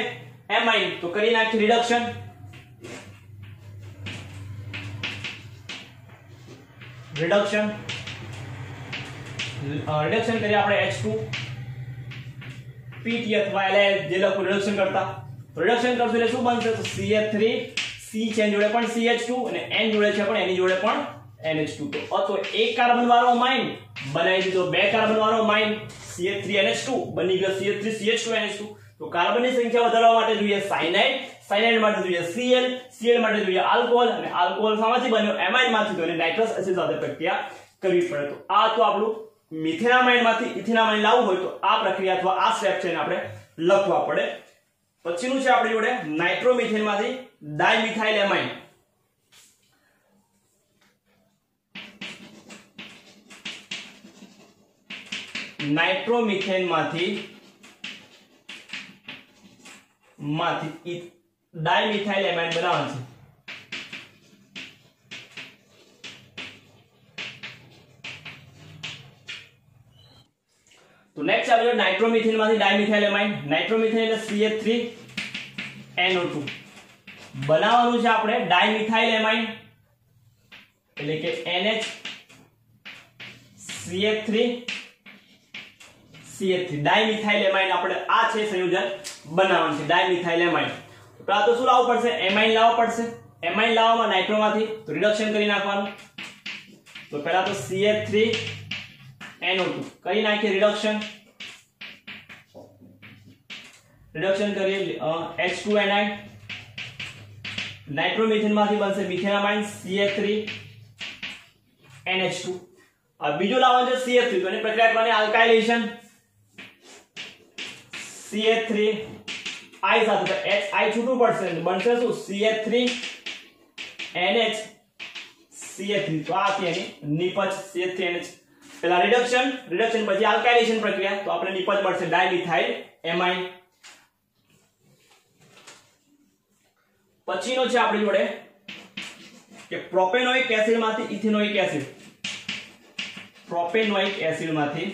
એમાઇન તો કરી નાખીએ રિડક્શન. રિડક્શન કરીએ આપણે H2 PT અથવા LL જે લોકો રિડક્શન કરતા રિડક્શન કરશું એટલે શું બનશે તો CH3 C છે એની જોડે પણ CH2 અને N જોડે છે પણ એની જોડે પણ NH2. તો અથવા એક કાર્બન વાળો અમાઇન બનાવી દીધો બે કાર્બન વાળો અમાઇન CH3NH2 બની ગયો CH3CH2NH2. તો કાર્બનની સંખ્યા વધારવા માટે જોઈએ સાયનાઇડ માટે જોઈએ Cl માટે જોઈએ આલ્કોહોલ અને આલ્કોહોલ શામાંથી બન્યો એમાઇન માંથી. તો એને નાઇટ્રસ એસિડ સાથે પ્રક્રિયા કરવી પડે. તો આ તો આપણું મિથેનામાઇન માંથી ઇથેનામાઇન લાવવું હોય તો આ પ્રક્રિયા અથવા આ સ્ટેપ છે આપણે લખવા પડે. પછીનું છે આપણી જોડે નાઇટ્રોમિથેન માંથી ડાયમિથાઇલ એમાઇન. નાઇટ્રોમિથેન માંથી ડાયમિથાઇલ એમાઇન બનાવવાનું છે. તો નેક્સ્ટ આપણે નાઇટ્રોમિથેન માંથી ડાયમિથાઇલ એમાઇન. નાઇટ્રોમિથેન એટલે CH3NO2 બનાવવાનું છે આપણે ડાયમિથાઇલ એમાઇન એટલે કે NH CH3 ડાયમિથાઇલ એમાઇન. આપણે આ છે સંયોજન બનાવવાનું છે ડાયમિથાઇલ એમાઇન. તો આ તો શું લાવવું પડશે એમાઇન લાવવો પડશે. એમાઇન લાવવામાં નાઇટ્રોમાંથી તો રિડક્શન કરી નાખવાનું. તો પહેલા તો CH3NO2 કરી નાખીએ રિડક્શન કરીએ H2Ni. નાઇટ્રોમિથેન માંથી બનશે મિથેનામાઇન CH3NH2. આ બીજો લાવવાનો છે CH3 તો એની પ્રક્રિયા કરવાની આલ્કાઇલેશન CH3 HI સાથે તો HI છૂટું પડશે બનશે શું CH3NH CH3 તો આ તેની નિપજ CH3NH પહેલા રિડક્શન પછી આલ્કાઇલેશન પ્રક્રિયા તો આપણે નિપજ મળશે ડાયમિથાઇલ એમાઇન પછીનો છે આપણી જોડે કે પ્રોપેનોઇક એસિડ માંથી ઇથેનોઇક એસિડ પ્રોપેનોઇક એસિડ માંથી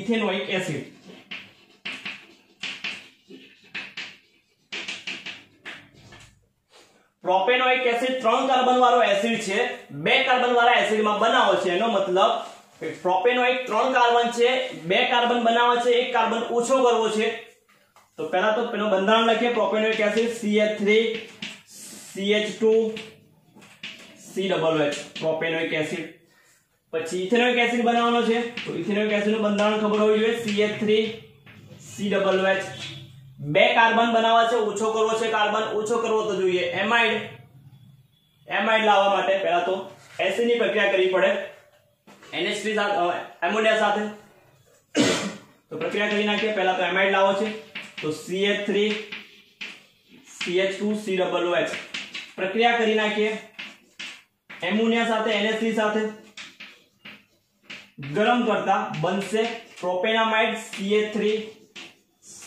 ethanoic acid propanoic acid 3 carbon વાળો એસિડ છે 2 કાર્બન વાળા એસિડમાં બનાવો છે એનો મતલબ પ્રોપેનોઇક 3 કાર્બન છે 2 કાર્બન બનાવે છે 1 કાર્બન ઓછો કરવો છે તો પહેલા તો પેલો બંધારણ લખીએ propanoic acid CH3 CH2 COOH propanoic acid પછી ઇથેનોઇક એસિડ બનાવવાનો છે તો ઇથેનોઇક એસિડનું બંધારણ ખબર હોવી જોઈએ CH3 COOH 2 કાર્બન બનાવવા છે ઓછો કરવો છે કાર્બન ઓછો કરવો તો જોઈએ એમાઇડ લાવવા માટે પહેલા તો એસિડ ની પ્રક્રિયા કરવી પડે NH3 સાથે એમોનિયા સાથે તો પ્રક્રિયા કરી નાખીએ પહેલા તો એમાઇડ લાવો છે તો CH3 CH2 COOH પ્રક્રિયા કરી નાખીએ એમોનિયા સાથે NH3 સાથે ગરમ કરતા બનશે પ્રોપેનામાઇડ CH3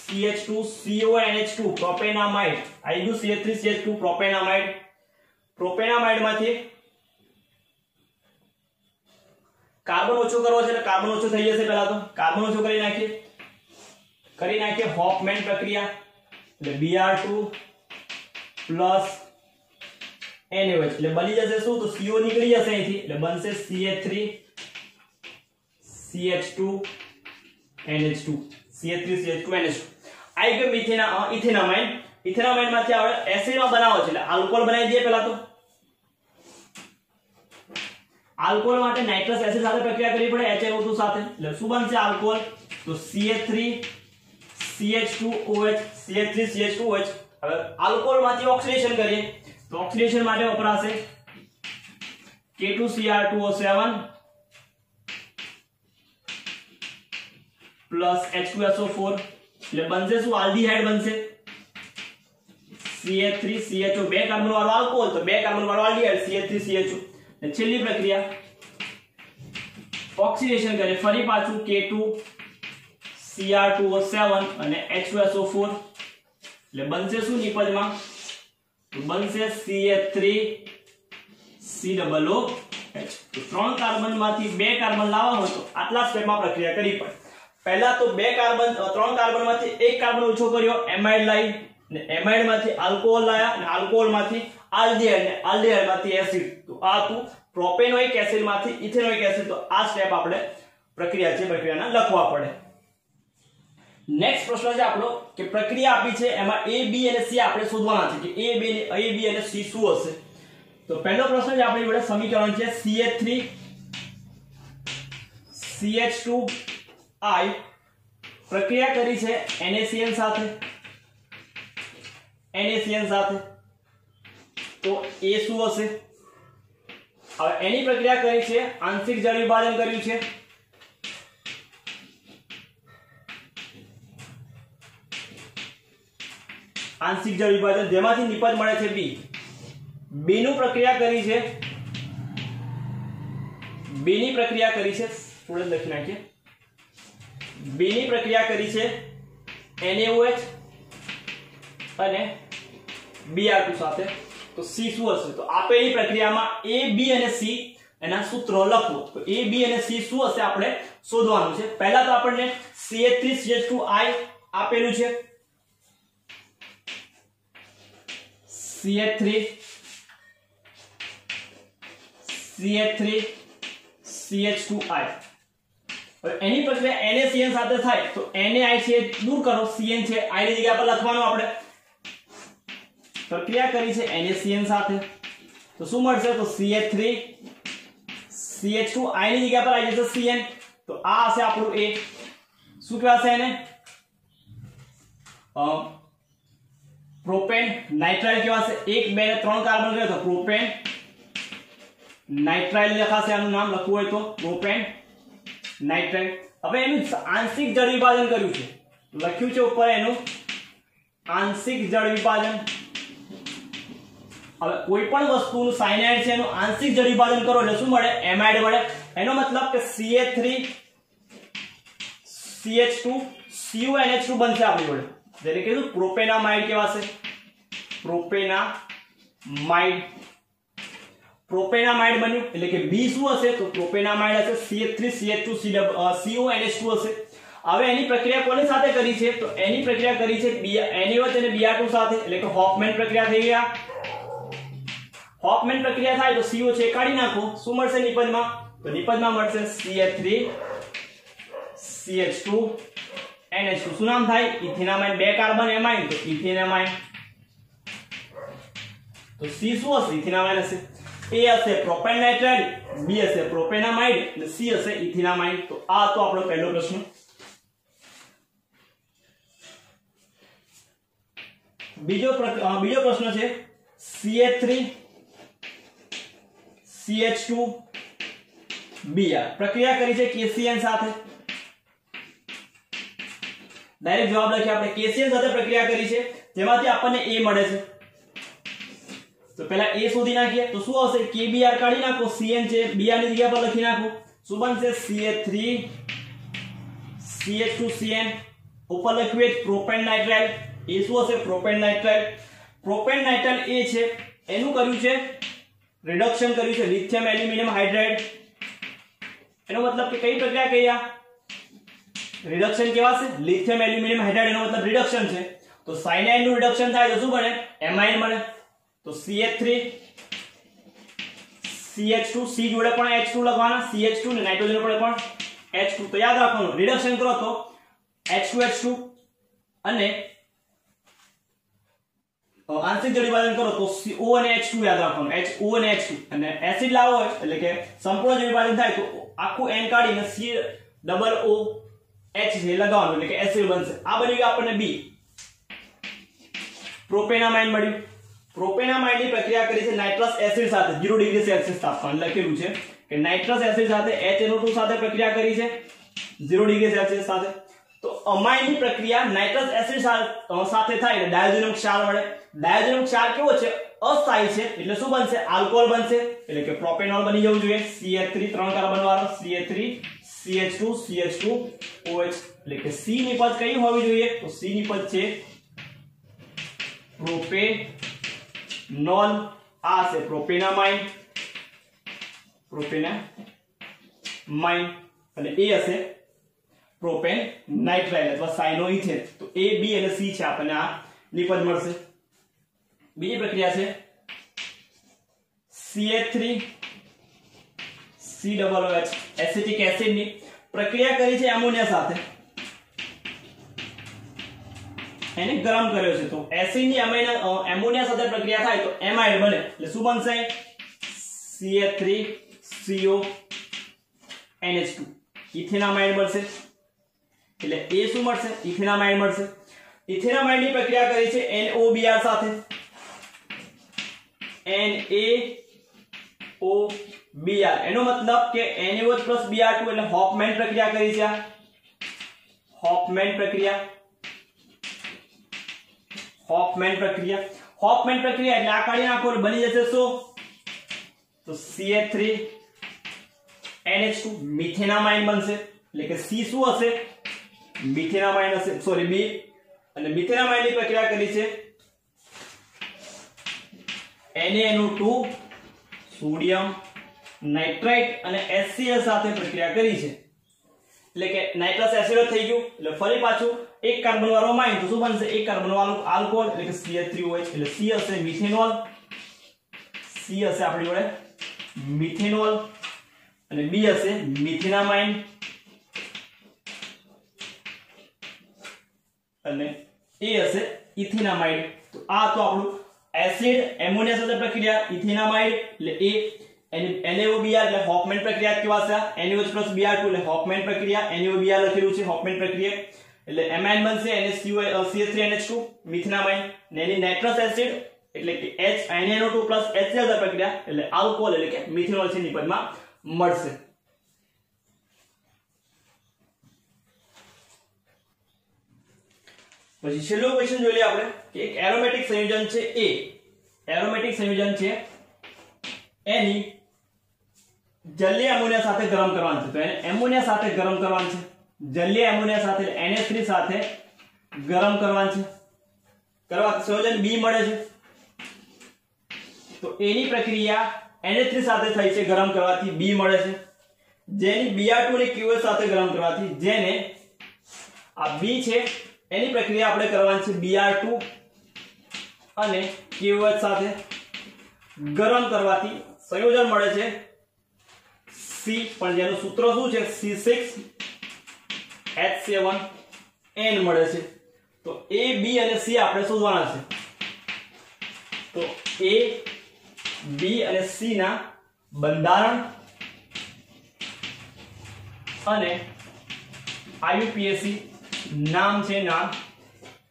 CH2 CONH2 પ્રોપેનામાઇડ આવી ગયું CH3 CH2 પ્રોપેનામાઇડ માંથી કાર્બન ઓછો કરવો છે એટલે કાર્બન ઓછો થઈ જશે પહેલા તો કાર્બન ઓછો કરી નાખીએ હોફમેન પ્રક્રિયા એટલે Br2 NaOH એટલે બની જશે શું તો CO નીકળી જશે અહીંથી એટલે બનશે CH3 CH2 NH2 CH3 CH2 NH2 આઈ ગયો ઇથેનામાઇડ માંથી આપણે એસિડમાં બનાવો છે એટલે આલ્કોહોલ બનાવી દઈએ પહેલા તો આલ્કોહોલ માટે નાઇટ્રસ એસિડ સાથે પ્રક્રિયા કરવી પડે HNO2 સાથે એટલે શું બનશે આલ્કોહોલ તો CH3 CH2OH CH3 CH2OH હવે આલ્કોહોલ માંથી ઓક્સિડેશન કરીએ તો ઓક્સિડેશન માટે વપરાશે K2Cr2O7 H2SO4 એટલે બનશે શું આલ્ડીહાઇડ બનશે CH3 CHO 2 કાર્બન વાળો આલ્કોહોલ તો 2 કાર્બન વાળો આલ્ડીહાઇડ CH3 CHO ને છેલ્લી પ્રક્રિયા ઓક્સિડેશન કરે ફરી પાછું K2Cr2O7 અને H2SO4 એટલે બનશે શું નિપજમાં બનશે CH3 COOH તો 3 કાર્બન માંથી 2 કાર્બન લાવવા હોય તો આટલા સ્ટેપમાં પ્રક્રિયા કરવી પડે પહેલા તો 3 કાર્બન માંથી 1 કાર્બન ઓછો કર્યો એમાઇડ લાવી ને એમાઇડ માંથી આલ્કોહોલ લાયા અને આલ્કોહોલ માંથી આલ્ડીહાઇડ ને આલ્ડીહાઇડ માંથી એસિડ તો આ તું પ્રોપેનોઇક એસિડ માંથી ઇથેનોઇક એસિડ તો આ સ્ટેપ આપણે પ્રક્રિયાના લખવા પડે નેક્સ્ટ પ્રશ્ન છે આપણો કે પ્રક્રિયા આપી છે એમાં A B અને C આપણે શોધવાના છે કે A B અને C શું હશે તો પહેલો પ્રશ્ન છે આપણી જોડે સમીકરણ છે CH3 CH2I પ્રક્રિયા કરી છે NaCN સાથે તો A શું હશે હવે એની પ્રક્રિયા કરી છે આંશિક જળ વિભાજન કર્યું છે આંશિક જળ વિભાજન જેમાંથી નિપજ મળે છે B નું પ્રક્રિયા કરી છે સ્ટુડન્ટ લખી નાખીએ B ની પ્રક્રિયા કરી છે NaOH અને Br2 સાથે તો C શું હશે તો આપેલી પ્રક્રિયામાં A B અને C એના સૂત્રો લખો તો A B અને C શું હશે આપણે શોધવાનું છે પહેલા તો આપણને CH3 CH2I આપેલું છે CH3 CH2I હવે એની પ્રક્રિયા NaCN સાથે થાય તો Na છે દૂર કરો CN છે I ની જગ્યા પર લખવાનું આપણે પ્રક્રિયા કરી છે NaCN સાથે તો શું મળશે તો CH3 CH2I ની જગ્યા પર આવી જશે CN તો આ હશે આપણું A શું કહેવાશે એને પ્રોપેન નાઇટ્રાઇલ કહેવાશે 1 2 3 કાર્બન રહ્યો તો પ્રોપેન નાઇટ્રાઇલ લખાશે આનું નામ લખવું હોય તો પ્રોપેન નાઇટ્રાઇટ. હવે એનું આંશિક જળ વિભાજન કર્યું છે, લખ્યું છે ઉપર એનું આંશિક જળ વિભાજન. હવે કોઈ પણ વસ્તુનું સાયનાઇડ છે એનું આંશિક જળ વિભાજન કરો એટલે શું મળે? એમાઇડ મળે. એનો મતલબ કે CH3 CH2 CuNH2 બનશે આપણી જોડે, જેને કીધું પ્રોપેનામાઇડ કહેવાશે. પ્રોપેનામાઇડ બન્યું એટલે કે B શું હશે? તો પ્રોપેનામાઇડ હશે. CH3 CH2 CuNH2 હશે. હવે એની પ્રક્રિયા કોની સાથે કરી છે? તો એની પ્રક્રિયા કરી છે NaOH અને Br2 સાથે, એટલે કે હોફમેન પ્રક્રિયા થઈ ગયા. હોફમેન પ્રક્રિયા થાય તો CO છે કાઢી નાખો, શું મળશે નિપજમાં? તો નિપજમાં મળશે CH3 CH2 NH2. શું નામ થાય? ઇથેનામાઇન. 2 કાર્બન એમાઇન તો ઇથેનામાઇન. તો C શું હશે? ઇથેનામાઇન હશે. A હશે પ્રોપેન નાઇટ્રાઇડ, B હશે પ્રોપેનામાઇડ અને C હશે ઇથેનામાઇન. તો આ તો આપણો પહેલો પ્રશ્ન. બીજો પ્રશ્ન છે CH3 CH2 Br પ્રક્રિયા કરી છે KCN સાથે. ડાયરેક્ટ જવાબ લખીએ આપણે. KCN સાથે પ્રક્રિયા કરી છે જેમાંથી આપણને A મળે છે. તો પહેલા A શોધી નાખીએ તો શું આવશે? KBr કાઢી નાખો, CN છે Br ની જગ્યા પર લખી નાખો. શું બનશે? CH3 CH2 CN. ઉપર લખ્યું પ્રોપેન નાઇટ્રાઇડ. એ શું હશે? Propane nitride. પ્રોપેન નાઇટ્રાઇડ એ છે એનું કર્યું છે રિડક્શન કર્યું છે લિથિયમ એલ્યુમિનિયમ હાઇડ્રાઇડ. એનો મતલબ કે કઈ પ્રક્રિયા કહી? આ રિડક્શન કહેવાશે. લિથિયમ એલ્યુમિનિયમ હાઇડ્રાઇડ એનો મતલબ રિડક્શન છે. તો સાયનાઇડ નું રિડક્શન થાય તો શું બને? એમાઇડ મળે. તો CH3 CH2 C જોડે પણ H2 લખવાના, CH2 ને નાઇટ્રોજન જોડે પણ H2. તો યાદ રાખવાનું રિડક્શન કરો તો H2 અને આંશિક જળ વિભાજન કરો તો O અને H2 યાદ રાખવાનું. O અને H2 અને એસિડ લાવો હોય એટલે કે સંપૂર્ણ જળ વિભાજન થાય તો આખું N કાઢીને COOH છે લગાવવાનું એટલે કે એસિડ બનશે. આ બની ગયું આપણને B. પ્રોપેનામાઇડ મળ્યું. પ્રોપેનામાઇડની પ્રક્રિયા કરી છે નાઇટ્રસ એસિડ સાથે 0 ડિગ્રી સેલ્સિયસ તાપમાન. લખેલું છે કે નાઇટ્રસ એસિડ સાથે HNO2 સાથે પ્રક્રિયા કરી છે 0 ડિગ્રી સેલ્સિયસ સાથે. તો અમાઇડની પ્રક્રિયા નાઇટ્રસ એસિડ સાથે થાય એટલે ડાયોજેનિક ક્ષાર મળે. ડાયોજેનિક ક્ષાર કેવો છે? અસ્થાયી છે એટલે શું બનશે? આલ્કોહોલ બનશે. એટલે કે પ્રોપેનોલ બની જવું જોઈએ. CH3 3 કાર્બન વાળો CH3 CH2 CH2OH. એટલે કે C નિપજ કઈ હોવી જોઈએ? તો C નિપજ છે પ્રોપેનોલ. આ છે પ્રોપેનામાઇડ અને એ હશે પ્રોપેન નાઇટ્રાઇડ અથવા સાયનોઇથેન. તો A B અને C છે આપણને આ નિપજ મળશે. બીજી પ્રક્રિયા છે CH3 COOH એસિટિક એસિડ ની પ્રક્રિયા કરી છે એમોનિયા સાથે, એને ગરમ કર્યો છે. તો એસિડ ની એમોનિયા સાથે પ્રક્રિયા થાય તો એમાઇડ બને. એટલે શું બનશે? CH3CO NH2 ઇથેનામાઇડ મળશે. એટલે એ શું મળશે? ઇથેનામાઇડ મળશે. ઇથેનામાઇડ ની પ્રક્રિયા કરી છે NOBr સાથે. NaOBr એનો મતલબ કે NaOH Br2 એટલે હોફમેન પ્રક્રિયા કરી છે. હોફમેન પ્રક્રિયા એટલે આ કાઢી નાખો એટલે બની જશે શું? તો CH3 NH2 મિથેનામાઇડ બનશે. એટલે કે C શું હશે? મિથેનામાઇડ હશે. Sorry B. અને મિથેનામાઇડ ની પ્રક્રિયા કરી છે NaNO2 સોડિયમ નાઇટ્રાઇટ અને HCl સાથે પ્રક્રિયા કરી છે. એટલે કે નાઇટ્રસ એસિડ થઈ ગયું. એટલે ફરી પાછું એક કાર્બન વાળો અમાઇન તો શું બનશે? એક કાર્બન વાળું આલ્કોહોલ એટલે કે CH3OH. એટલે C હશે મિથેનોલ. C હશે આપણી જોડે મિથેનોલ અને B હશે મિથેનામાઇડ અને A હશે ઇથેનામાઇડ. તો આ તો આપણું એસિડ એમોનિયા સાથે પ્રક્રિયા ઇથેનામાઇડ એટલે A NaOBr એટલે હોફમેન પ્રક્રિયા કહેવાશે. NaOH Br2 એટલે હોફમેન પ્રક્રિયા. NaOBr લખેલું છે હોફમેન પ્રક્રિયા. એટલે એમાઇન બનશે CH3NH2 મિથેનામાઇડ. ને એની નાઇટ્રસ એસિડ એટલે કે NaNO2 HCl પ્રક્રિયા એટલે આલ્કોહોલ એટલે કે મિથેનોલ છે નિપજમાં મળશે. પછી છેલ્લો ક્વેશ્ચન જોઈ લઈએ આપણે કે એક એરોમેટિક સંયોજન છે એ એરોમેટિક સંયોજન છે એની જલીય એમોનિયા સાથે ગરમ કરવાનું છે તો એને એમોનિયા સાથે ગરમ કરવાનું છે જલીય એમોનિયા સાથે NH3 સાથે ગરમ કરવાનું છે કરવાથી સંયોજન B મળે છે તો એની પ્રક્રિયા NH3 સાથે થઈ છે ગરમ કરવાથી B મળે છે જેની Br2 ને QH સાથે ગરમ કરવાથી જેને આ B છે એની પ્રક્રિયા આપણે કરવાની છે Br2 અને QH સાથે ગરમ કરવાથી સંયોજન મળે છે C પણ જેનું સૂત્ર શું છે C6H7N મળે છે તો A B અને C આપણે શોધવાના છે તો A B અને C ના બંધારણ અને IUPAC નામ છે નામ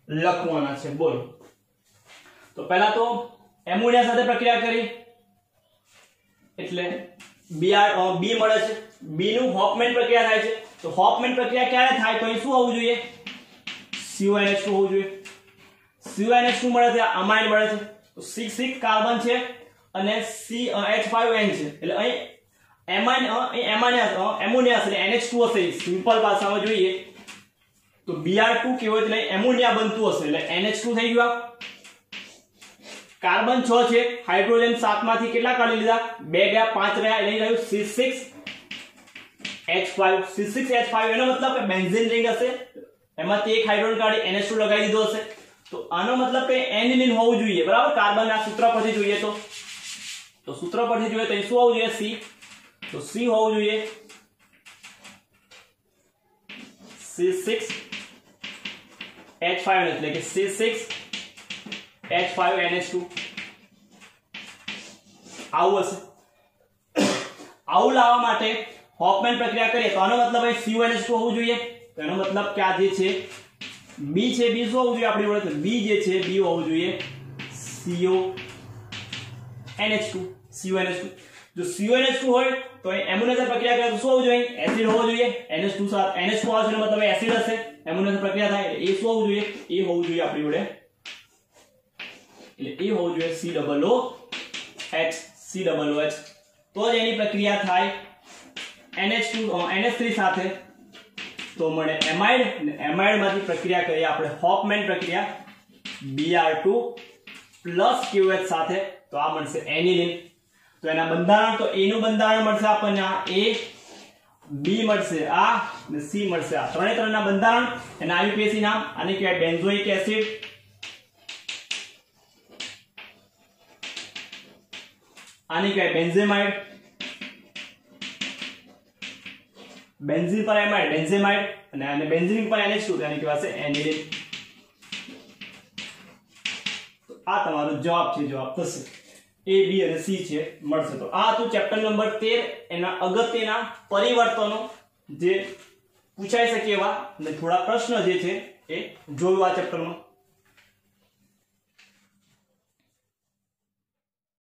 લખવાના છે બોલો તો પહેલા તો એમોનિયા સાથે પ્રક્રિયા કરી એટલે B મળે છે B નું હોફમેન પ્રક્રિયા થાય છે તો હોફમેન પ્રક્રિયા ક્યારે થાય તો અહીં શું હોવું જોઈએ CONH2 હોવું જોઈએ CONH2 મળે છે અમાઇન મળે છે તો 6 કાર્બન છે અને H5N છે એટલે અહીં એમોનિયા છે NH2 હશે સિમ્પલ ભાષામાં જોઈએ તો Br2 કેવો એટલે એમોનિયા બનતું હશે એટલે NH2 થઈ ગયું કાર્બન 6 છે હાઇડ્રોજન 7 માંથી કેટલા કાઢી લીધા 2 ગયા 5 રહ્યા એટલે રહ્યું C6H5 એનો મતલબ કે બેન્ઝીન રિંગ હશે એમાંથી એક હાઇડ્રોજન કાઢી NH2 લગાવી દીધો હશે તો આનો મતલબ કે એનિલિન હોવું જોઈએ બરાબર કાર્બન ના સૂત્ર પરથી જોઈએ તો સૂત્ર પરથી જોઈએ તો શું હોવું જોઈએ C તો C હોવું જોઈએ C6H5 એટલે કે C6H5NH2 આવું હશે આવું લાવવા માટે હોફમેન પ્રક્રિયા કરીએ તો આનો મતલબ અહીં CONH2 હોવું જોઈએ તો એનો મતલબ કે આ જે છે B છે B શું હોવું જોઈએ આપણી જોડે તો B જે છે B હોવું જોઈએ CONH2 જો CONH2 હોય તો એમોનિયા પ્રક્રિયા કરે તો શું હોવું જોઈએ એસિડ હોવો જોઈએ NH2 સાથે NH2 આવશે એનો મતલબ એસિડ હશે એમોનિયા પ્રક્રિયા થાય એ શું હોવું જોઈએ એ હોવું જોઈએ આપણી જોડે એટલે એ હોવું જોઈએ COOH તો જ એની પ્રક્રિયા થાય NH3 સાથે તો મળે એમાઇડ અને એમાઇડ માંથી પ્રક્રિયા કરીએ આપણે હોફમેન પ્રક્રિયા Br2 QH સાથે તો આ મળશે એનિલિન તો એના બંધારણ તો A નું બંધારણ મળશે આપણને આ A B મળશે આ અને C મળશે આ ત્રણેના બંધારણ એના IUPAC નામ આને કહેવાય બેન્ઝોઇક એસિડ આને કહેવાય બેન્ઝેમાઇડ બેન્ઝીન પર એમાઇડ બેન્ઝેમાઇડ અને આને બેન્ઝીન પર NH2 આને કહેવાશે એનિલિન તો આ તમારો જવાબ છે જવાબ થશે A B અને C છે મળશે તો આ હતું ચેપ્ટર નંબર 13 એના અગત્યના પરિવર્તનો જે પૂછાઈ શકે એવા અને થોડા પ્રશ્ન જે છે એ જોયું આ ચેપ્ટરમાં